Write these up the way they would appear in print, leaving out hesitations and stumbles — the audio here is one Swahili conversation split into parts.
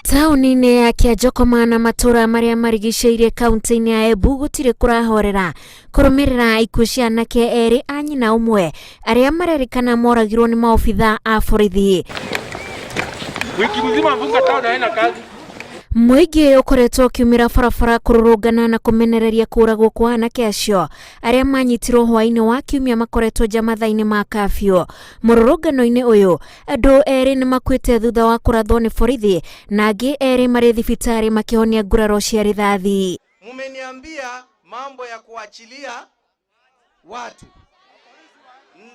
Tauni-inĩ ya Kĩanjokoma na matũra marĩa marigicĩirie kaunti-inĩ ya Embu gũtirĩ kũrahorera kũrũmĩrĩra ikuũ cia anake erĩ a nyina ũmwe arĩa marerĩkana moragirwo nĩ maobithaa a borithi. Wiki mzima mvunga tauni haina kazi. Mũingĩ ũkoretwo ũkiumĩra barabara kũrũrũngana na kũmenereria kũragwo kwa anake acio arĩa manyitirwo hwaĩ-inĩ wa Kiumia makoretwo nja mathaa-inĩ ma kafyu. Mũrũrũngano-inĩ ũyũ andũ erĩ nĩ makuĩte thutha wa kũrathwo nĩ borithi na angĩ erĩ marĩ thibitarĩ makĩhonia nguraro cia rithathi. Mumeniambia mambo ya kuachilia watu,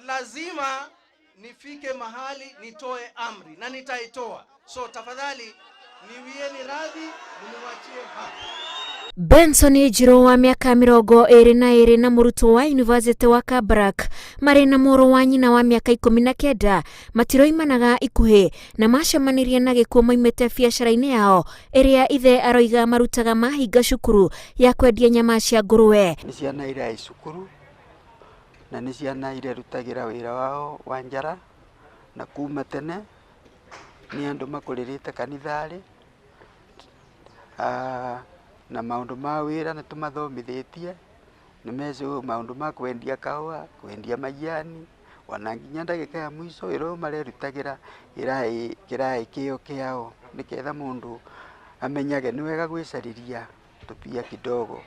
lazima nifike mahali nitoe amri na nitaitoa, so tafadhali niwieni radhi mniwachie hapa. Benson Njiro wa miaka 22 na mũrutwo wa University wa Kabarak marĩ na mũrũ wa nyina wa miaka 19 matiroimanaga ikuhĩ na macemanirie na gĩkuũ moimĩte biacara-inĩ yao ĩrĩa ithe aroiga marutaga mahinga cukuru ya kwendia nyama cia ngũrwe. Nĩ ciana irĩ cukuru na nĩ ciana irerutagĩra wĩra wao wa njara na kuma tene nĩ andũ makũrĩrĩte kanitharĩ na maundu ma wĩra nĩ tũmathomithĩtie, nĩ mecio maundu ma kwendia kahũa, kwendia majani, ona nginya ndagĩka ya mũico wĩra marerutagĩra kĩraĩ kĩo kĩao nĩgetha mũndũ amenyage nĩ wega gwĩcarĩria tũpia kidogo.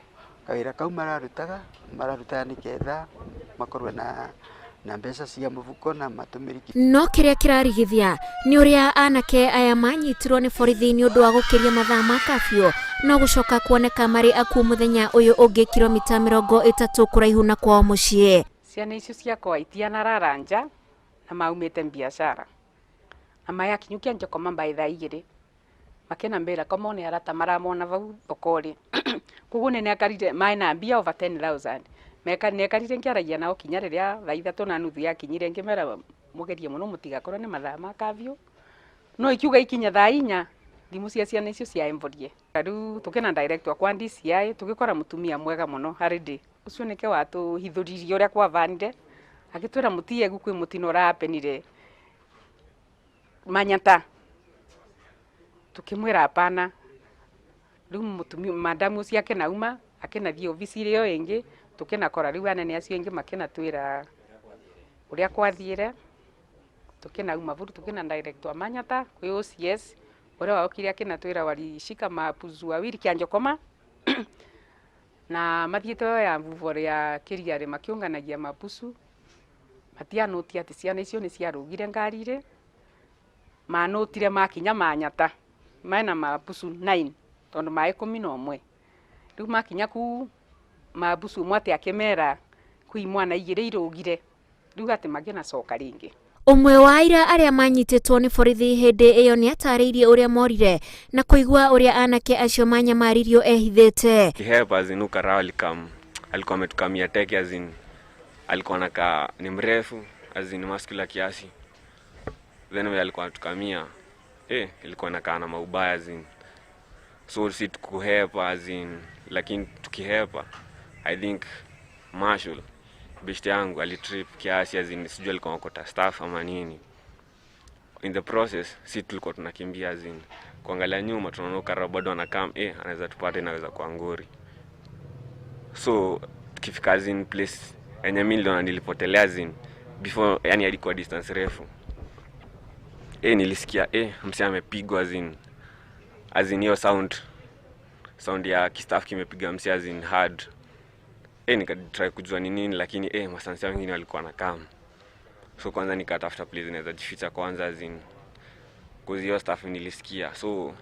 Kawĩra kau mararutaga nĩgetha makorwe na mbeca cia mũbuko na matũmĩri. No kĩrĩa kĩrarigithia nĩ ũrĩa anake aya manyitirwo nĩ borithi nĩ ũndũ wa gũkĩria mathaa ma kafyu no gũcoka kuoneka marĩ akuũ mũthenya ũyũ ũngĩ kilomita 30 kũraihu na kwao mũciĩ. Ciana icio ciakwa itianarara nja na maumĩte biacara na maya kinyu Kĩanjokoma mbaĩ thaa 2 makena mbera komone arata maramona vau thokori koguo nene akarire maĩ na mbia over 10,000 nekarire ngiaragia nao kinya rĩrĩa thaa 3:30 yakinyire ngĩmera mũgerie mũno mũtigakorwo nĩ mathaa ma kafyu no ikiuga ikinya thaa 4 thimũ cia ciana icio ciaemborie. Rĩu tũkena director kwa DCI tũgĩkora mũtumia mwega mũno harĩ ũcio nĩke watũhithũririe ũrĩa kwavanire agĩtwĩra mũtiegu kwĩ mũtino ũrapenire Manyata. Tukimwĩra hapana. Rĩu mũtumia madamu ũcio akenauma akenathiĩ obici ĩyo ĩngĩ tukenakora rĩu anene acio ĩngĩ makenatwĩra ũrĩa kwathiire tukenauma vuru tukena director Manyata kwĩ OCS ũrĩa waokire akenatwĩra walishika mapuzu wawili Kĩanjokoma na mathiĩte ya mvuvo ya Kĩriarĩ makiunganagia mapusu matianũtia atĩ ciana icio nĩ ciarũgire ngari-rĩ manũtire makinya Manyata maena mapusu 9 tondũ ma 11 rĩu makinya ku mabusu mwate akemera kwĩ mwana igĩrĩ irũgire rĩu atĩ magĩnacoka rĩngĩ. Ũmwe wa aira arĩa manyitĩtwo nĩ borithi hĩndĩ ĩyo nĩ atarĩirie ũrĩa morire na kũigua ũrĩa anake acio manyamaririo ehithĩte. Kihepa zinuka rao alikuwa ametukamia teke azin alikuwa anakaa ni mrefu azin muscular kiasi then vile alikuwa anatukamia ilikuwa inakaa na maubaya azin so si tukuhepa azin lakini tukihepa I think Marshall bishti yangu alitrip kiasi azin sijui alikuwa akota staff ama nini. In the process si tulikuwa tunakimbia azin kuangalia nyuma tunaona karo bado anakam anaweza tupate inaweza kuwa ngori. So tukifika azin place enye mimi ndo nilipotelea azin before yani alikuwa distance refu. Nilisikia msee amepigwa azin hiyo sound ya kistaff kimepiga msee azin hard. Nikatry kujua ni nini lakini masansi wengine walikuwa na kam. So kwanza nikatafuta place inaweza jificha kwanza azin hiyo staff nilisikia. So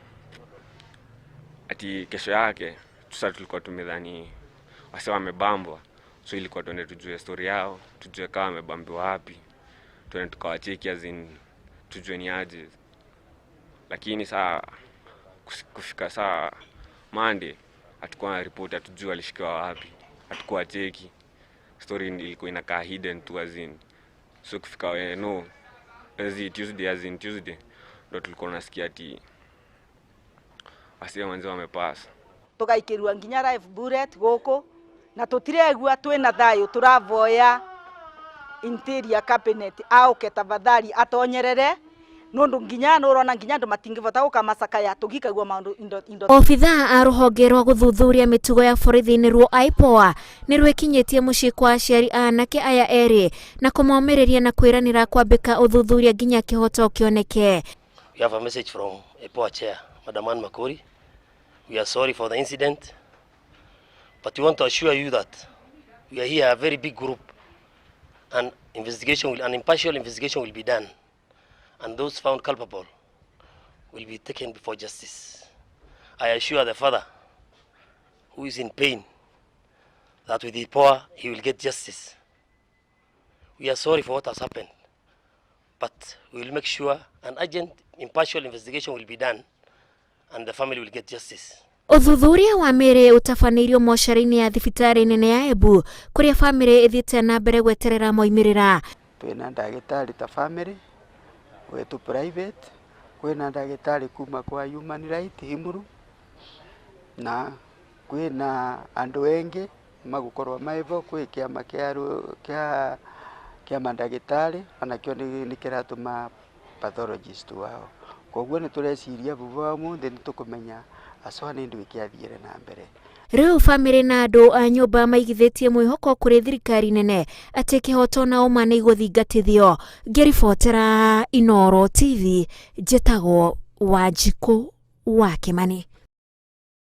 ati kesho yake tulikuwa tumedhani wase wamebambwa. So ilikuwa tuende tujue story yao, tujue kama wamebambiwa wapi. Tuende tukawacheki azin tujue ni aje. Lakini saa kufika saa Monday hatukuwa na report atujue walishikiwa wapi. Hatukuwa cheki. Story ilikuwa inakaa hidden tu azin. So kufika Tuesday ndo tulikuwa nasikia ati wase wanze wamepasa. Tugaikirwa nginya live bullet gũkũ na tũtiregua twĩna thayũ turavoya interior cabinet aoke tafadhali atonyerere nundu nginya nurona nginya andu matingivota ukamasakaya tugikagua maundu indo. Obithaa a ruhonge rwa guthuthuria mitugo ya borithi ruo IPOA ni rwekinyitie mucii kwa aciari anake aya eri na kumomereria na kwiranira kwambika uthuthuria nginya kihoto kioneke. We have a message from IPOA chair, Madam Anne Makori. We are sorry for the incident, but we want to assure you that we are here a very big group, and an impartial investigation will be done, and those found culpable will be taken before justice. I assure the father, who is in pain, that with IPOA he will get justice. We are sorry for what has happened, but we will make sure an urgent, impartial investigation will be done, and the family will get justice. Uthuthuria wa miri utafaneirio mochari-ini ya thibitari nene ya Embu kuria family ithiite na mbere gweterera moimirira. Twina ndagitari ta family wetu private, kwina ndagitari kuma kwa Human Rights Imuru, na kwina andu engi magukorwa maivo kwi kiama kia mandagitari anakio ni kiratuma pathologist wao. Koguo ni tureciria vuva muthi ni tukumenya acwa ni ndu ikiathire na mbere. Riu family na andu a nyumba maigithitie mwihoko kuri thirikari nene ati kihoto na uma ni iguthingatithio. Ngiribotera Inooro TV, njitagwo Wanjiku wa Kimani.